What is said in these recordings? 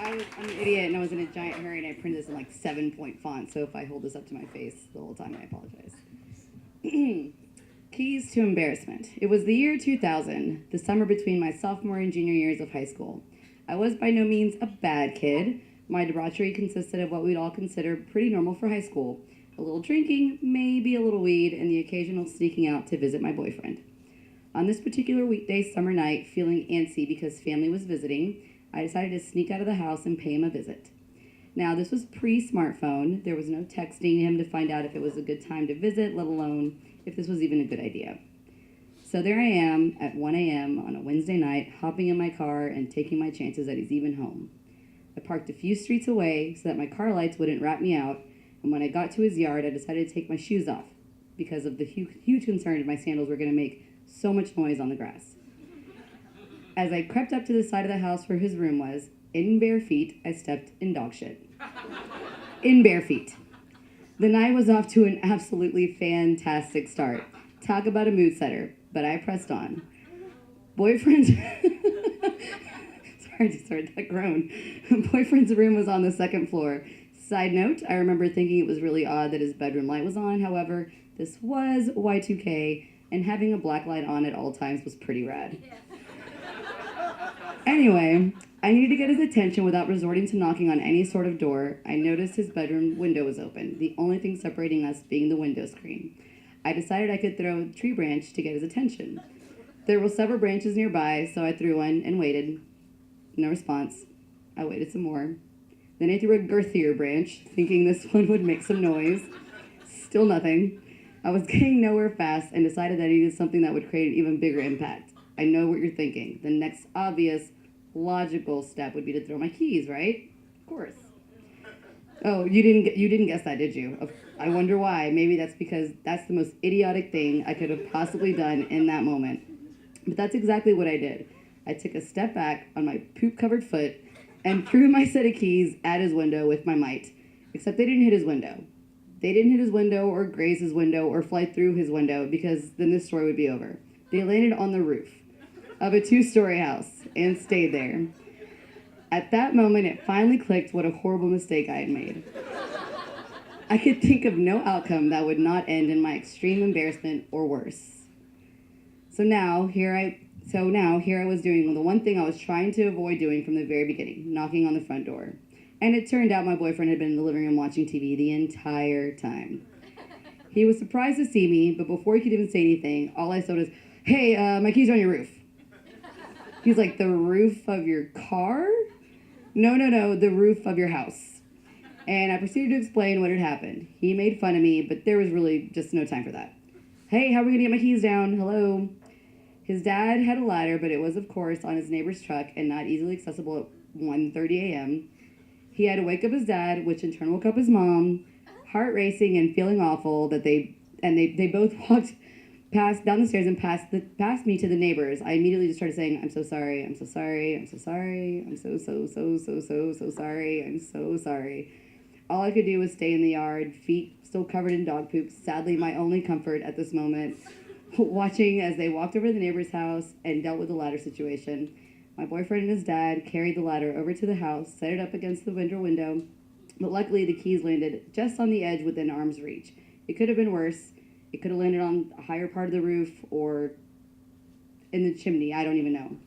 I'm an idiot and I was in a giant hurry and I printed this in like 7-point font, so if I hold this up to my face the whole time, I apologize. Keys to embarrassment. It was the year 2000, the summer between my sophomore and junior years of high school. I was by no means a bad kid. My debauchery consisted of what we'd all consider pretty normal for high school. A little drinking, maybe a little weed, and the occasional sneaking out to visit my boyfriend. On this particular weekday summer night, feeling antsy because family was visiting, I decided to sneak out of the house and pay him a visit. Now, this was pre-smartphone. There was no texting him to find out if it was a good time to visit, let alone if this was even a good idea. So there I am at 1 a.m. on a Wednesday night, hopping in my car and taking my chances that he's even home. I parked a few streets away so that my car lights wouldn't rat me out, and when I got to his yard, I decided to take my shoes off because of the huge concern that my sandals were going to make so much noise on the grass. As I crept up to the side of the house where his room was, in bare feet, I stepped in dog shit. In bare feet. The night was off to an absolutely fantastic start. Talk about a mood setter, but I pressed on. Boyfriend's... Sorry to start that groan. Boyfriend's room was on the second floor. Side note, I remember thinking it was really odd that his bedroom light was on. However, this was Y2K, and having a black light on at all times was pretty rad. Anyway, I needed to get his attention without resorting to knocking on any sort of door. I noticed his bedroom window was open, the only thing separating us being the window screen. I decided I could throw a tree branch to get his attention. There were several branches nearby, so I threw one and waited. No response. I waited some more. Then I threw a girthier branch, thinking this one would make some noise. Still nothing. I was getting nowhere fast and decided that I needed something that would create an even bigger impact. I know what you're thinking. The next obvious, logical step would be to throw my keys, right? Of course. Oh, you didn't guess that, did you? I wonder why. Maybe that's because that's the most idiotic thing I could have possibly done in that moment. But that's exactly what I did. I took a step back on my poop-covered foot and threw my set of keys at his window with my might. Except they didn't hit his window. They didn't hit his window or graze his window or fly through his window because then this story would be over. They landed on the roof of a 2-story house and stayed there. At that moment, it finally clicked what a horrible mistake I had made. I could think of no outcome that would not end in my extreme embarrassment or worse. So now, here I was doing the one thing I was trying to avoid doing from the very beginning, knocking on the front door. And it turned out my boyfriend had been in the living room watching TV the entire time. He was surprised to see me, but before he could even say anything, all I said was, "Hey, my keys are on your roof." He's like, "The roof of your car?" No, the roof of your house. And I proceeded to explain what had happened. He made fun of me, but there was really just no time for that. "Hey, how are we gonna get my keys down? Hello?" His dad had a ladder, but it was, of course, on his neighbor's truck and not easily accessible at 1:30 a.m. He had to wake up his dad, which in turn woke up his mom, heart racing and feeling awful that they both walked down the stairs and passed me to the neighbors. I immediately just started saying, "I'm so sorry, I'm so sorry, I'm so sorry, I'm so sorry, I'm so sorry." All I could do was stay in the yard, feet still covered in dog poop, sadly my only comfort at this moment, watching as they walked over to the neighbor's house and dealt with the ladder situation. My boyfriend and his dad carried the ladder over to the house, set it up against the window, but luckily the keys landed just on the edge within arm's reach. It could have been worse. It could have landed on a higher part of the roof or in the chimney. I don't even know.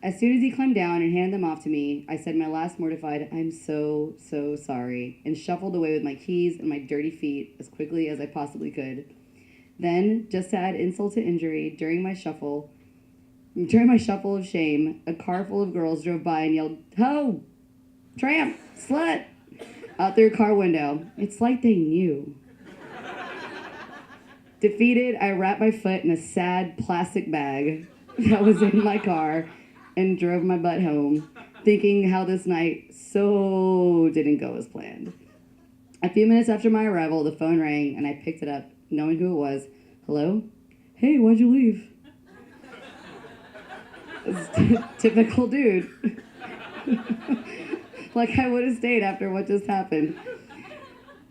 As soon as he climbed down and handed them off to me, I said my last mortified, "I'm so sorry," and shuffled away with my keys and my dirty feet as quickly as I possibly could. Then, just to add insult to injury, during my shuffle of shame, a car full of girls drove by and yelled, "Ho! Tramp! Slut!" out their car window. It's like they knew. Defeated, I wrapped my foot in a sad plastic bag that was in my car and drove my butt home, thinking how this night so didn't go as planned. A few minutes after my arrival, the phone rang and I picked it up, knowing who it was. "Hello? Hey, why'd you leave?" Typical dude. Like I would have stayed after what just happened.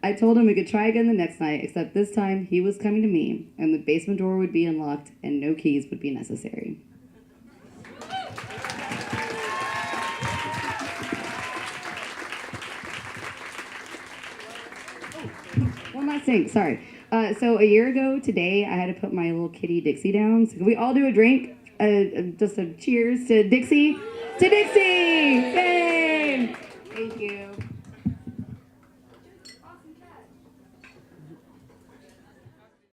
I told him we could try again the next night, except this time he was coming to me, and the basement door would be unlocked, and no keys would be necessary. One last thing, sorry. So a year ago today, I had to put my little kitty Dixie down. So can we all do a drink? Just a cheers to Dixie? To Dixie! Yay!